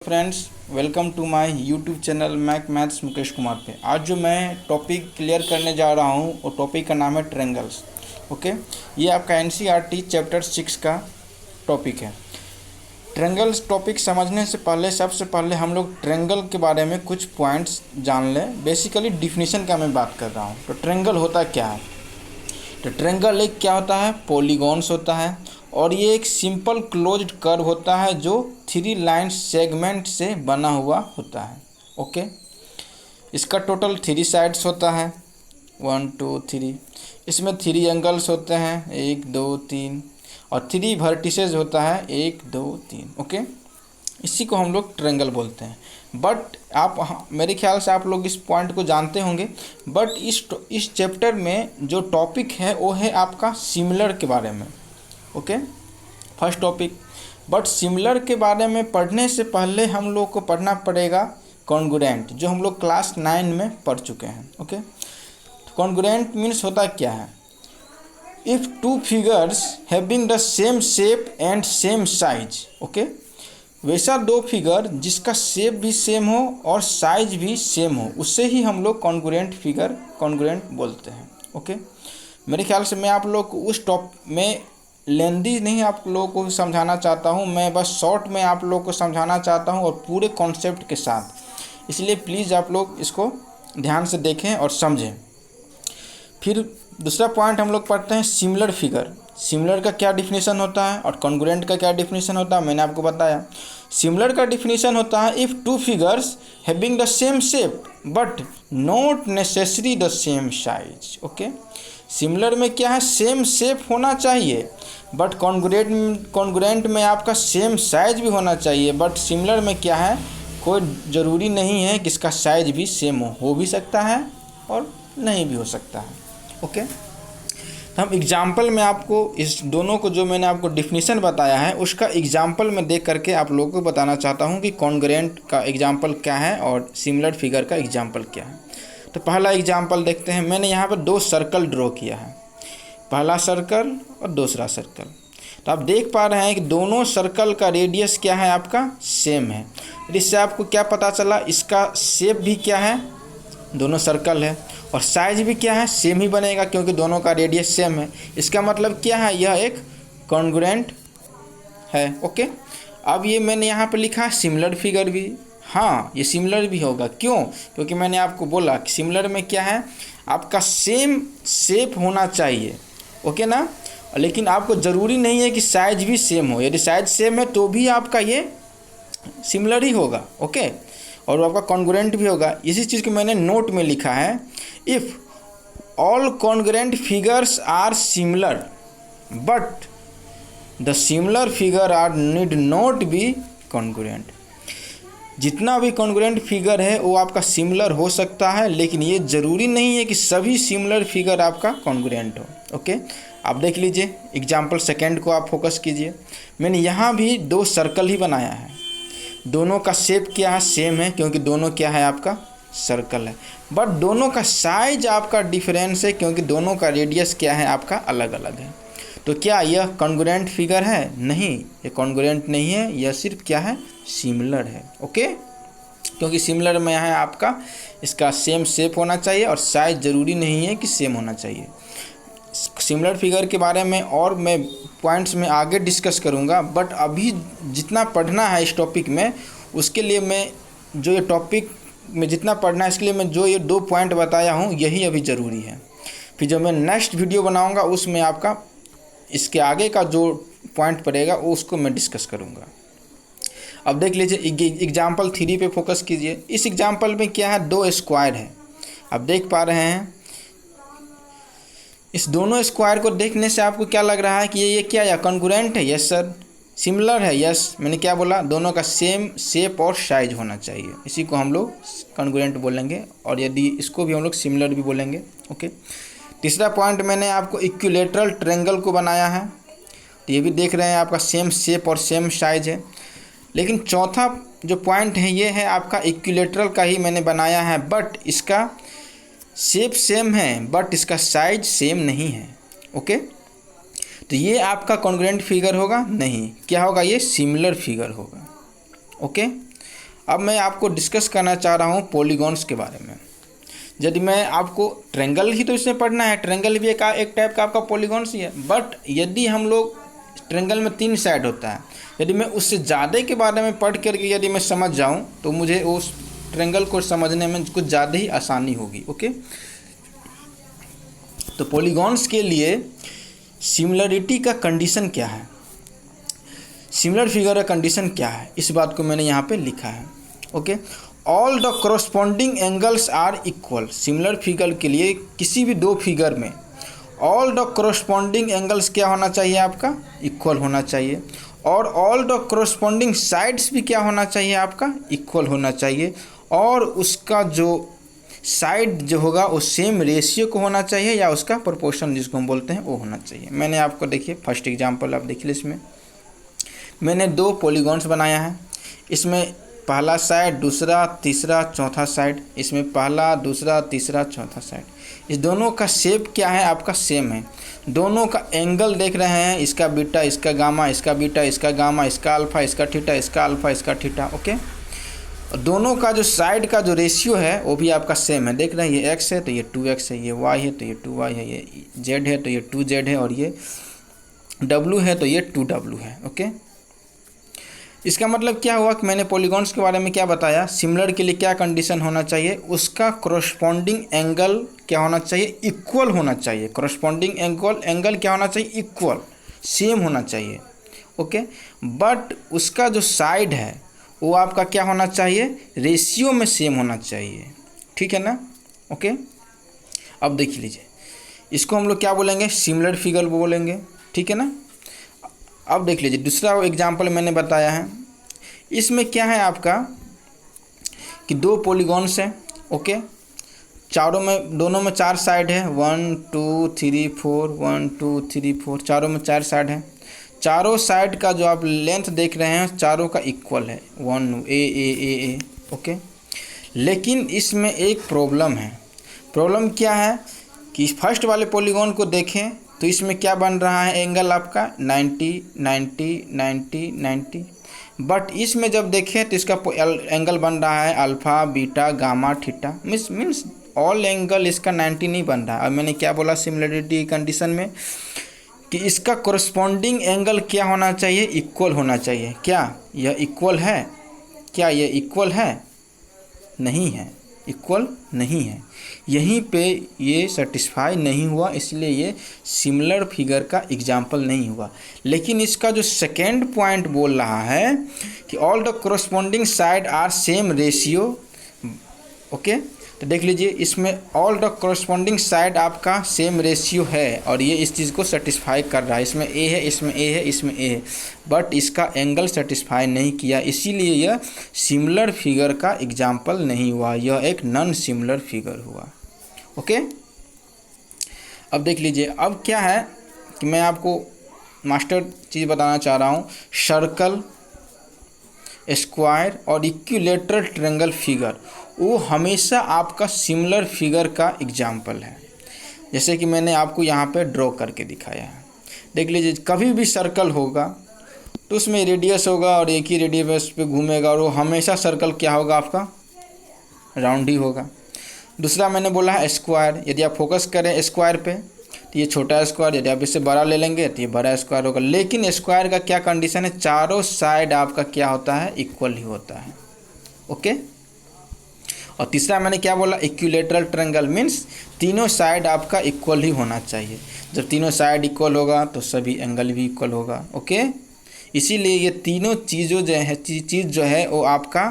Friends, welcome to my YouTube channel maths Mukesh Kumar पे। आज जो मैं टॉपिक क्लियर करने जा रहा हूँ वो टॉपिक का नाम है ट्रेंगल्स। ओके, ये आपका एनसीईआरटी चैप्टर 6 का टॉपिक है। ट्रेंगल्स टॉपिक समझने से पहले सबसे पहले हम लोग ट्रेंगल के बारे में कुछ पॉइंट्स जान लें। बेसिकली डिफिनीशन का मैं बात कर रहा हूँ। तो ट्रेंगल होता क्या है? तो ट्रेंगल एक क्या होता है? पॉलीगॉन्स होता है और ये एक सिंपल क्लोज्ड कर्व होता है जो 3 लाइन सेगमेंट से बना हुआ होता है। ओके, इसका टोटल 3 साइड्स होता है, 1 2 3। इसमें 3 एंगल्स होते हैं, 1 2 3, और 3 वर्टिसेस होता है, 1 2 3। ओके, इसी को हम लोग ट्रेंगल बोलते हैं। बट आप मेरे ख्याल से आप लोग इस पॉइंट को जानते होंगे। बट इस चैप्टर में जो टॉपिक है वो है आपका सिमिलर के बारे में। Okay, first topic. But similar के बारे में पढ़ने से पहले हम लोग को पढ़ना पड़ेगा कॉन्ग्रुएंट, जो हम लोग क्लास 9 में पढ़ चुके हैं। ओके, कॉन्ग्रुएंट मीन्स होता क्या है? If 2 figures having the same shape and same size. Okay, वैसा 2 फिगर जिसका शेप भी सेम हो और साइज भी सेम हो, उससे ही हम लोग कॉन्ग्रुएंट फिगर कॉन्ग्रुएंट बोलते हैं। ओके, मेरे ख्याल से मैं आप लोग को उस में लेंदी नहीं आप लोगों को समझाना चाहता हूँ, मैं बस शॉर्ट में आप लोग को समझाना चाहता हूँ और पूरे कॉन्सेप्ट के साथ। इसलिए प्लीज़ आप लोग इसको ध्यान से देखें और समझें। फिर दूसरा पॉइंट हम लोग पढ़ते हैं सिमिलर फिगर। सिमिलर का क्या डिफिनीशन होता है और कॉन्ग्रुएंट का क्या डिफिनीशन होता है, मैंने आपको बताया। सिमिलर का डिफिनीशन होता है if 2 figures having the same shape but not necessary the same size. Okay, similar में क्या है? सेम शेप होना चाहिए, बट कॉन्ग्रुएंट में आपका सेम साइज भी होना चाहिए। बट सिमिलर में क्या है? कोई ज़रूरी नहीं है कि इसका साइज भी सेम हो भी सकता है और नहीं भी हो सकता है। ओके, तो हम एग्जाम्पल में आपको इस दोनों को जो मैंने आपको डिफिनीशन बताया है उसका एग्जाम्पल में देख करके आप लोगों को बताना चाहता हूँ कि कॉन्ग्रुएंट का एग्जाम्पल क्या है और सिमिलर फिगर का एग्जाम्पल क्या है। तो पहला एग्जाम्पल देखते हैं। मैंने यहाँ पर 2 सर्कल ड्रॉ किया है, पहला सर्कल और दूसरा सर्कल। तो आप देख पा रहे हैं कि दोनों सर्कल का रेडियस क्या है? आपका सेम है। इससे आपको क्या पता चला? इसका शेप भी क्या है? दोनों सर्कल है, और साइज भी क्या है? सेम ही बनेगा क्योंकि दोनों का रेडियस सेम है। इसका मतलब क्या है? यह एक कॉन्ग्रुएंट है। ओके, अब ये मैंने यहाँ पर लिखा है सिमिलर फिगर भी। हाँ, ये सिमिलर भी होगा। क्यों? क्योंकि मैंने आपको बोला कि सिमिलर में क्या है? आपका सेम शेप होना चाहिए। ओके ना, लेकिन आपको ज़रूरी नहीं है कि साइज भी सेम हो। यदि साइज सेम है तो भी आपका ये सिमिलर ही होगा। ओके, और आपका कॉन्ग्रुएंट भी होगा। इसी चीज़ को मैंने नोट में लिखा है, if all congruent figures are similar but the similar figure are need not be congruent. जितना भी कॉन्ग्रुएंट फिगर है वो आपका सिमिलर हो सकता है, लेकिन ये ज़रूरी नहीं है कि सभी सिमिलर फिगर आपका कॉन्ग्रुएंट हो। ओके, आप देख लीजिए एग्जाम्पल सेकेंड को आप फोकस कीजिए। मैंने यहाँ भी 2 सर्कल ही बनाया है। दोनों का शेप क्या है? सेम है क्योंकि दोनों क्या है? आपका सर्कल है। बट दोनों का साइज आपका डिफरेंस है क्योंकि दोनों का रेडियस क्या है? आपका अलग अलग है। तो क्या यह कॉन्ग्रुएंट फिगर है? नहीं, ये कॉन्ग्रुएंट नहीं है, यह सिर्फ क्या है? सिमिलर है। ओके, क्योंकि सिमिलर में है आपका इसका सेम शेप होना चाहिए और साइज ज़रूरी नहीं है कि सेम होना चाहिए। सिमिलर फिगर के बारे में और मैं पॉइंट्स में आगे डिस्कस करूंगा, बट अभी जितना पढ़ना है इस टॉपिक में उसके लिए मैं जो ये टॉपिक में जितना पढ़ना है इसके लिए मैं जो ये 2 पॉइंट बताया हूँ यही अभी ज़रूरी है। फिर जब मैं नेक्स्ट वीडियो बनाऊंगा उसमें आपका इसके आगे का जो पॉइंट पड़ेगा उसको मैं डिस्कस करूँगा। अब देख लीजिए एग्जाम्पल 3 पे फोकस कीजिए। इस एग्जाम्पल में क्या है? 2 स्क्वायर है। आप देख पा रहे हैं, इस दोनों स्क्वायर को देखने से आपको क्या लग रहा है कि ये क्या है? कॉन्ग्रुएंट है? Yes sir. सिमिलर है? यस। मैंने क्या बोला? दोनों का सेम शेप और साइज होना चाहिए। इसी को हम लोग कॉन्ग्रुएंट बोलेंगे, और यदि इसको भी हम लोग सिमिलर भी बोलेंगे। ओके, तीसरा पॉइंट मैंने आपको इक्विलेटरल ट्रायंगल को बनाया है। तो ये भी देख रहे हैं आपका सेम शेप और सेम साइज है। लेकिन चौथा जो पॉइंट है ये है आपका इक्विलेटरल का ही मैंने बनाया है, बट इसका शेप सेम है बट इसका साइज सेम नहीं है। ओके, तो ये आपका कॉन्ग्रुएंट फिगर होगा नहीं, क्या होगा? ये सिमिलर फिगर होगा। ओके, अब मैं आपको डिस्कस करना चाह रहा हूँ पॉलीगॉन्स के बारे में। यदि मैं आपको ट्रायंगल ही तो इसमें पढ़ना है, ट्रायंगल भी एक टाइप का आपका पॉलीगॉन्स ही है। बट यदि हम लोग ट्रायंगल में 3 साइड होता है, यदि मैं उससे ज़्यादा के बारे में पढ़ करके यदि मैं समझ जाऊं तो मुझे उस ट्रायंगल को समझने में कुछ ज़्यादा ही आसानी होगी। ओके, तो पॉलीगॉन्स के लिए सिमिलरिटी का कंडीशन क्या है, सिमिलर फिगर का कंडीशन क्या है, इस बात को मैंने यहाँ पे लिखा है। Okay, all the corresponding angles are equal. Similar figure के लिए किसी भी 2 फिगर में ऑल द कॉरस्पॉन्डिंग एंगल्स क्या होना चाहिए, आपका इक्वल होना चाहिए। और ऑल द कॉरस्पॉन्डिंग साइड्स भी क्या होना चाहिए, आपका इक्वल होना चाहिए। और उसका जो साइड जो होगा वो सेम रेशियो को होना चाहिए, या उसका प्रोपोर्शन जिसको हम बोलते हैं वो होना चाहिए। मैंने आपको देखिए फर्स्ट एग्जांपल आप देखिए, इसमें मैंने 2 पॉलीगॉन्स बनाया है। इसमें पहला साइड, दूसरा, तीसरा, चौथा साइड। इसमें पहला, दूसरा, तीसरा, चौथा साइड। इस दोनों का शेप क्या है, आपका सेम है। दोनों का एंगल देख रहे हैं, इसका बीटा, इसका गामा, इसका बीटा, इसका गामा, इसका अल्फा, इसका थीटा, इसका अल्फा, इसका थीटा। ओके, और दोनों का जो साइड का जो रेशियो है वो भी आपका सेम है। देख रहे हैं, ये x है तो ये 2x है, ये y है तो ये 2y है, ये z है तो ये 2z है, और ये w है तो ये 2w है। ओके, इसका मतलब क्या हुआ कि मैंने पॉलीगॉन्स के बारे में क्या बताया, सिमिलर के लिए क्या कंडीशन होना चाहिए, उसका कॉरस्पॉन्डिंग एंगल क्या होना चाहिए, इक्वल होना चाहिए। कॉरस्पॉन्डिंग एंगल क्या होना चाहिए, इक्वल, सेम होना चाहिए। ओके, बट उसका जो साइड है वो आपका क्या होना चाहिए, रेशियो में सेम होना चाहिए। ठीक है ना। ओके, अब देख लीजिए, इसको हम लोग क्या बोलेंगे, सिमिलर फिगर बोलेंगे। ठीक है ना। अब देख लीजिए, दूसरा एग्जांपल मैंने बताया है। इसमें क्या है आपका कि 2 पॉलीगॉन्स हैं। ओके, दोनों में 4 साइड है, 1 2 3 4, 1 2 3 4, चारों में 4 साइड है। चारों साइड का जो आप लेंथ देख रहे हैं चारों का इक्वल है, 1 ए। ओके, लेकिन इसमें एक प्रॉब्लम है। प्रॉब्लम क्या है कि फर्स्ट वाले पॉलीगॉन को देखें तो इसमें क्या बन रहा है, एंगल आपका 90 90 90 90। बट इसमें जब देखें तो इसका एंगल बन रहा है alpha, beta, gamma, theta. Means all angle इसका 90 नहीं बन रहा है। अब मैंने क्या बोला सिमिलरिटी कंडीशन में कि इसका कॉरस्पॉन्डिंग एंगल क्या होना चाहिए, इक्वल होना चाहिए। क्या यह इक्वल है, क्या यह इक्वल है, नहीं है, इक्वल नहीं है। यहीं पे ये सेटिस्फाई नहीं हुआ, इसलिए ये सिमिलर फिगर का एग्जाम्पल नहीं हुआ। लेकिन इसका जो सेकेंड पॉइंट बोल रहा है कि all the corresponding side are same ratio. Okay, तो देख लीजिए, इसमें ऑल द कॉरस्पॉन्डिंग साइड आपका सेम रेशियो है और ये इस चीज़ को सेटिस्फाई कर रहा है। इसमें ए है, इसमें ए है, इसमें ए है, बट इसका एंगल सेटिस्फाई नहीं किया, इसीलिए यह सिमिलर फिगर का एग्जाम्पल नहीं हुआ, यह एक नॉन सिमिलर फिगर हुआ। ओके, अब देख लीजिए, अब क्या है कि मैं आपको मास्टर चीज़ बताना चाह रहा हूँ। सर्कल, स्क्वायर और इक्विलेटरल ट्रायंगल फिगर वो हमेशा आपका सिमिलर फिगर का एग्जाम्पल है। जैसे कि मैंने आपको यहाँ पे ड्रॉ करके दिखाया है। देख लीजिए, कभी भी सर्कल होगा तो उसमें रेडियस होगा और एक ही रेडियस पे घूमेगा, और वो हमेशा सर्कल क्या होगा, आपका राउंड ही होगा। दूसरा मैंने बोला है स्क्वायर। यदि आप फोकस करें स्क्वायर पे तो ये छोटा स्क्वायर, यदि आप इससे बड़ा ले लेंगे तो ये बड़ा स्क्वायर होगा। लेकिन स्क्वायर का क्या कंडीशन है, चारों साइड आपका क्या होता है, इक्वल ही होता है। ओके, और तीसरा मैंने क्या बोला, इक्विलेटरल ट्रायंगल मीन्स तीनों साइड आपका इक्वल ही होना चाहिए। जब तीनों साइड इक्वल होगा तो सभी एंगल भी इक्वल होगा। ओके, इसीलिए ये तीनों चीज़ जो है वो आपका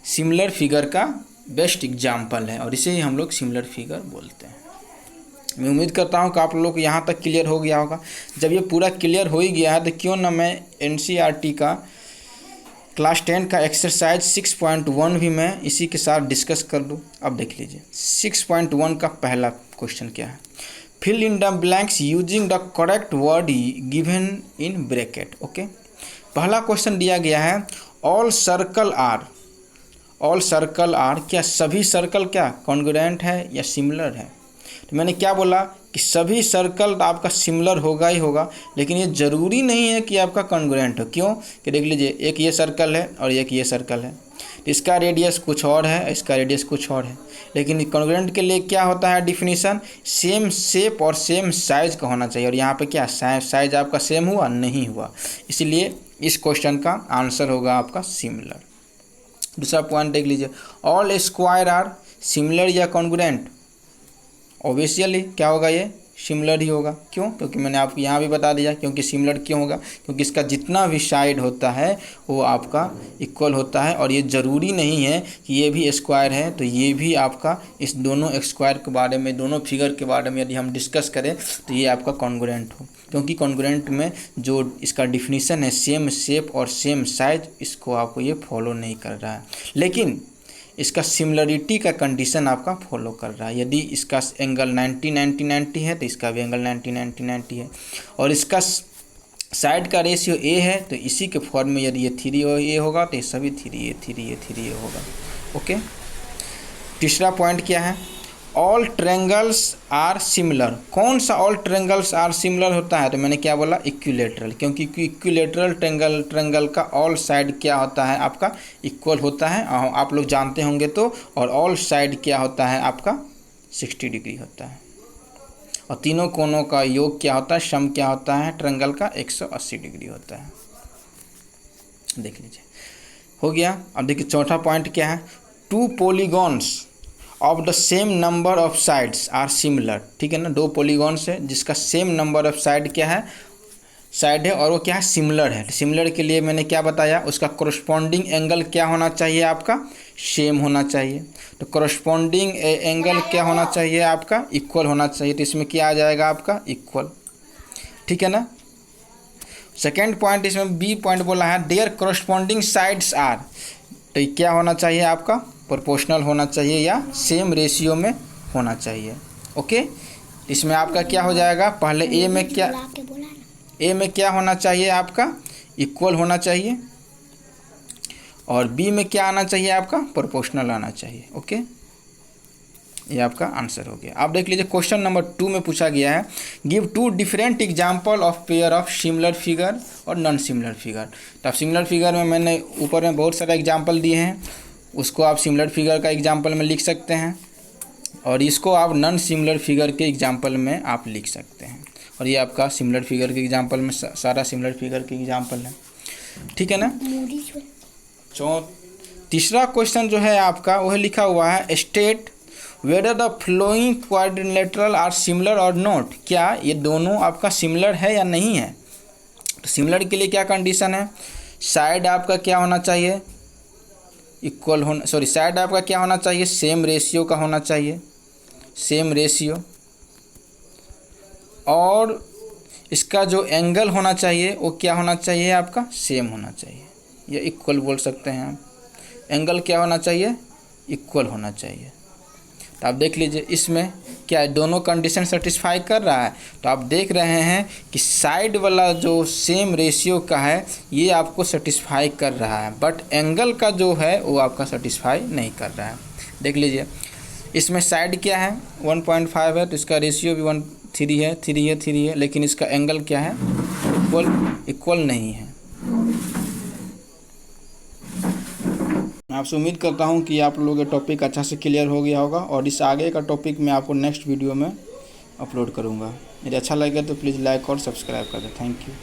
सिमिलर फिगर का बेस्ट एग्जाम्पल है, और इसे ही हम लोग सिमिलर फिगर बोलते हैं। मैं उम्मीद करता हूँ कि आप लोग को यहाँ तक क्लियर हो गया होगा। जब ये पूरा क्लियर हो ही गया है तो क्यों ना मैं NCERT का क्लास 10 का एक्सरसाइज 6.1 भी मैं इसी के साथ डिस्कस कर लूँ। अब देख लीजिए, 6.1 का पहला क्वेश्चन क्या है, fill in the blanks using the correct word given in bracket. Okay, पहला क्वेश्चन दिया गया है ऑल सर्कल आर, क्या सभी सर्कल क्या कॉन्ग्रुएंट है या सिमिलर है। तो मैंने क्या बोला कि सभी सर्कल आपका सिमिलर होगा ही होगा, लेकिन ये ज़रूरी नहीं है कि आपका कॉन्ग्रुएंट हो। क्यों कि देख लीजिए, एक ये सर्कल है और एक ये सर्कल है, तो इसका रेडियस कुछ और है, इसका रेडियस कुछ और है। लेकिन कॉन्ग्रुएंट के लिए क्या होता है डिफिनीशन, सेम शेप और सेम साइज का होना चाहिए। और यहाँ पे क्या साइज आपका सेम हुआ नहीं हुआ, इसलिए इस क्वेश्चन का आंसर होगा आपका सिमिलर। दूसरा पॉइंट देख लीजिए, ऑल स्क्वायर आर सिमिलर या कॉन्ग्रुएंट। ऑब्वियसली क्या होगा, ये सिमिलर ही होगा। क्यों? क्योंकि मैंने आपको यहाँ भी बता दिया क्योंकि सिमिलर क्यों होगा, क्योंकि इसका जितना भी साइड होता है वो आपका इक्वल होता है। और ये ज़रूरी नहीं है कि ये भी स्क्वायर है तो ये भी आपका, इस दोनों स्क्वायर के बारे में, दोनों फिगर के बारे में यदि हम डिस्कस करें तो ये आपका कॉन्ग्रुएंट हो। क्योंकि कॉन्ग्रुएंट में जो इसका डिफिनीशन है सेम शेप और सेम साइज, इसको आपको ये फॉलो नहीं कर रहा है। लेकिन इसका सिमिलरिटी का कंडीशन आपका फॉलो कर रहा है। यदि इसका एंगल 90 90 90 है तो इसका भी एंगल 90 90 90 है। और इसका साइड का रेशियो ए है तो इसी के फॉर्म में यदि ये 3a होगा तो ये सभी 3a होगा। ओके, तीसरा पॉइंट क्या है, ऑल ट्रायंगल्स आर सिमिलर। कौन सा ऑल ट्रायंगल्स आर सिमिलर होता है, तो मैंने क्या बोला, इक्विलेटरल। क्योंकि इक्विलेटरल ट्रायंगल का ऑल साइड क्या होता है आपका इक्वल होता है, आप लोग जानते होंगे तो। और ऑल साइड क्या होता है आपका 60 डिग्री होता है। और तीनों कोनों का योग क्या होता है, सम क्या होता है ट्रायंगल का 180 डिग्री होता है। देख लीजिए, हो गया। अब देखिए चौथा पॉइंट क्या है, two polygons of the same number of sides are similar. ठीक है ना, दो पॉलीगॉन्स है जिसका सेम नंबर ऑफ साइड क्या है, साइड है, और वो क्या है, सिमिलर है। सिमिलर के लिए मैंने क्या बताया, उसका कोरस्पॉन्डिंग एंगल क्या होना चाहिए आपका, सेम होना चाहिए। तो कोरस्पॉन्डिंग एंगल क्या होना चाहिए आपका, इक्वल होना चाहिए। तो इसमें क्या आ जाएगा आपका इक्वल। ठीक है ना। सेकेंड पॉइंट इसमें बी पॉइंट बोला है, देयर कोरस्पॉन्डिंग साइड्स आर। तो क्या होना चाहिए आपका, प्रोपोर्शनल होना चाहिए या सेम रेशियो में होना चाहिए। ओके, इसमें आपका क्या हो जाएगा, पहले ए में क्या होना चाहिए आपका इक्वल होना चाहिए, और बी में क्या आना चाहिए आपका प्रोपोर्शनल आना चाहिए। ओके, ये आपका आंसर हो गया। आप देख लीजिए क्वेश्चन नंबर 2 में पूछा गया है, give 2 different example of pair of similar figure और नॉन सिमिलर फिगर। तो सिमिलर फिगर में मैंने ऊपर में बहुत सारा एग्जाम्पल दिए हैं, उसको आप सिमिलर फिगर का एग्जाम्पल में लिख सकते हैं, और इसको आप नॉन सिमिलर फिगर के एग्जाम्पल में आप लिख सकते हैं। और ये आपका सिमिलर फिगर के एग्जाम्पल में सारा सिमिलर फिगर के एग्जाम्पल है। ठीक है ना। तीसरा क्वेश्चन जो है आपका वह लिखा हुआ है, state whether the following quadrilateral are similar और नॉट। क्या ये दोनों आपका सिमिलर है या नहीं है। तो सिमिलर के लिए क्या कंडीशन है, साइड आपका क्या होना चाहिए इक्वल होना, सॉरी साइड आपका क्या होना चाहिए, सेम रेशियो का होना चाहिए, सेम रेशियो। और इसका जो एंगल होना चाहिए वो क्या होना चाहिए आपका सेम होना चाहिए, या इक्वल बोल सकते हैं आप। एंगल क्या होना चाहिए, इक्वल होना चाहिए। तो आप देख लीजिए इसमें क्या दोनों कंडीशन सेटिस्फाई कर रहा है। तो आप देख रहे हैं कि साइड वाला जो सेम रेशियो का है ये आपको सेटिस्फाई कर रहा है, बट एंगल का जो है वो आपका सेटिस्फाई नहीं कर रहा है। देख लीजिए इसमें साइड क्या है 1.5 है, तो इसका रेशियो भी 3 है, लेकिन इसका एंगल क्या है इक्वल नहीं है। मैं आपसे उम्मीद करता हूं कि आप लोगों का टॉपिक अच्छा से क्लियर हो गया होगा, और इस आगे का टॉपिक मैं आपको नेक्स्ट वीडियो में अपलोड करूंगा। यदि अच्छा लगे तो प्लीज़ लाइक और सब्सक्राइब कर दें। Thank you.